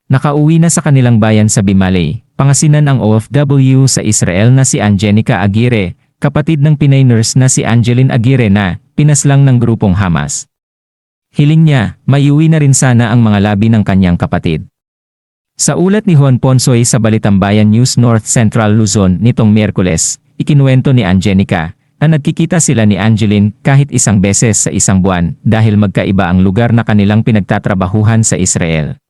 Nakauwi na sa kanilang bayan sa Bimali, Pangasinan ang OFW sa Israel na si Angenica Aguirre, kapatid ng Pinay nurse na si Angeline Aguirre na pinaslang ng grupong Hamas. Hiling niya, maiuwi na rin sana ang mga labi ng kanyang kapatid. Sa ulat ni Juan Ponsoy sa Balitambayan News North Central Luzon nitong Miyerkules, ikinuwento ni Angenica na nagkikita sila ni Angeline kahit isang beses sa isang buwan dahil magkaiba ang lugar na kanilang pinagtatrabahuhan sa Israel.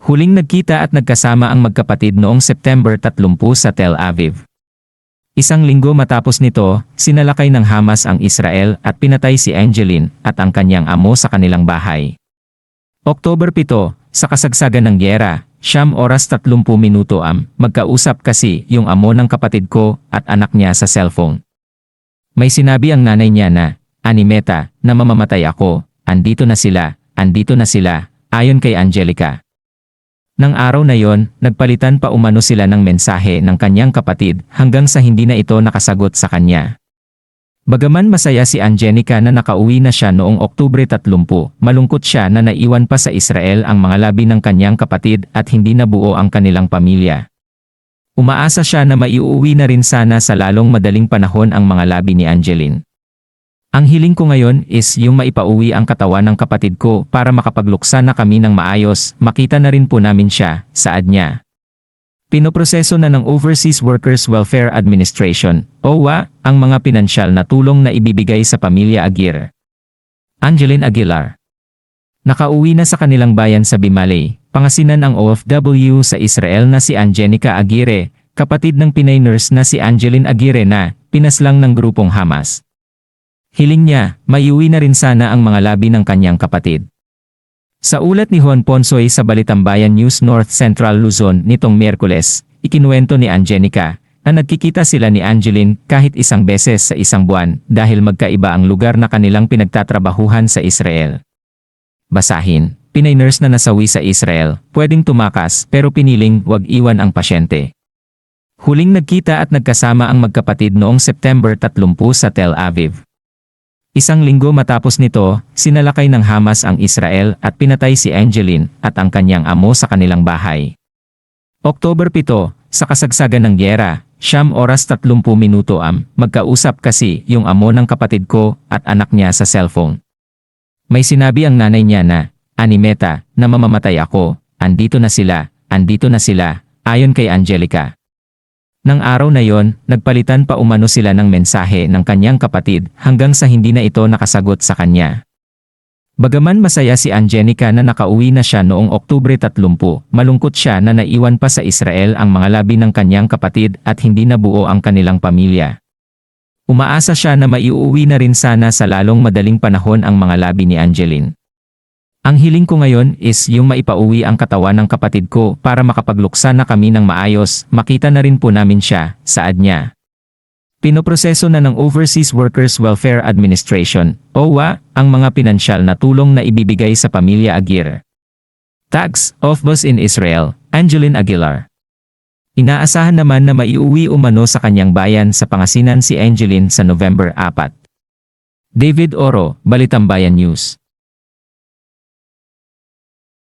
Huling nagkita at nagkasama ang magkapatid noong September 30 sa Tel Aviv. Isang linggo matapos nito, sinalakay ng Hamas ang Israel at pinatay si Angeline at ang kanyang amo sa kanilang bahay. October 7, sa kasagsagan ng gyera, 9:30 magkausap kasi yung amo ng kapatid ko at anak niya sa cellphone. May sinabi ang nanay niya na, "Animeta, na mamamatay ako, andito na sila, ayon kay Angelica. Nang araw na yon, nagpalitan pa umano sila ng mensahe ng kanyang kapatid hanggang sa hindi na ito nakasagot sa kanya. Bagaman masaya si Angenica na nakauwi na siya noong Oktubre 30, malungkot siya na naiwan pa sa Israel ang mga labi ng kanyang kapatid at hindi nabuo ang kanilang pamilya. Umaasa siya na maiuwi na rin sana sa lalong madaling panahon ang mga labi ni Angeline. Ang hiling ko ngayon is yung maipauwi ang katawan ng kapatid ko para makapagluksa na kami ng maayos, makita na rin po namin siya, saad niya. Pinoproseso na ng Overseas Workers Welfare Administration, OWA, ang mga pinansyal na tulong na ibibigay sa pamilya Aguirre. Angeline Aguilar. Nakauwi na sa kanilang bayan sa Bimali, Pangasinan ang OFW sa Israel na si Angenica Aguirre, kapatid ng Pinay nurse na si Angeline Aguirre na pinaslang ng grupong Hamas. Hiling niya, maiuwi na rin sana ang mga labi ng kanyang kapatid. Sa ulat ni Juan Ponsoy sa Balitambayan News North Central Luzon nitong Miyerkules, ikinuwento ni Angenica na nagkikita sila ni Angeline kahit isang beses sa isang buwan dahil magkaiba ang lugar na kanilang pinagtatrabahuhan sa Israel. Basahin, Pinay nurse na nasawi sa Israel, pwedeng tumakas pero piniling wag iwan ang pasyente. Huling nagkita at nagkasama ang magkapatid noong September 30 sa Tel Aviv. Isang linggo matapos nito, sinalakay ng Hamas ang Israel at pinatay si Angeline at ang kanyang amo sa kanilang bahay. October 7, sa kasagsagan ng gyera, 9:30 magkausap kasi yung amo ng kapatid ko at anak niya sa cellphone. May sinabi ang nanay niya na, "Animeta, na mamamatay ako, andito na sila, ayon kay Angelica." Nang araw na yon, nagpalitan pa umano sila ng mensahe ng kanyang kapatid hanggang sa hindi na ito nakasagot sa kanya. Bagaman masaya si Angenica na nakauwi na siya noong Oktubre 30, malungkot siya na naiwan pa sa Israel ang mga labi ng kanyang kapatid at hindi nabuo ang kanilang pamilya. Umaasa siya na maiuwi na rin sana sa lalong madaling panahon ang mga labi ni Angeline. Ang hiling ko ngayon is yung maipauwi ang katawan ng kapatid ko para makapagluksa na kami ng maayos, makita na rin po namin siya, saad niya. Pinoproseso na ng Overseas Workers Welfare Administration, OWA, ang mga pinansyal na tulong na ibibigay sa pamilya Aguirre. Tags, OFBOS in Israel, Angeline Aguilar. Inaasahan naman na maiuwi umano sa kanyang bayan sa Pangasinan si Angeline sa November 4. David Oro, Balitambayan News.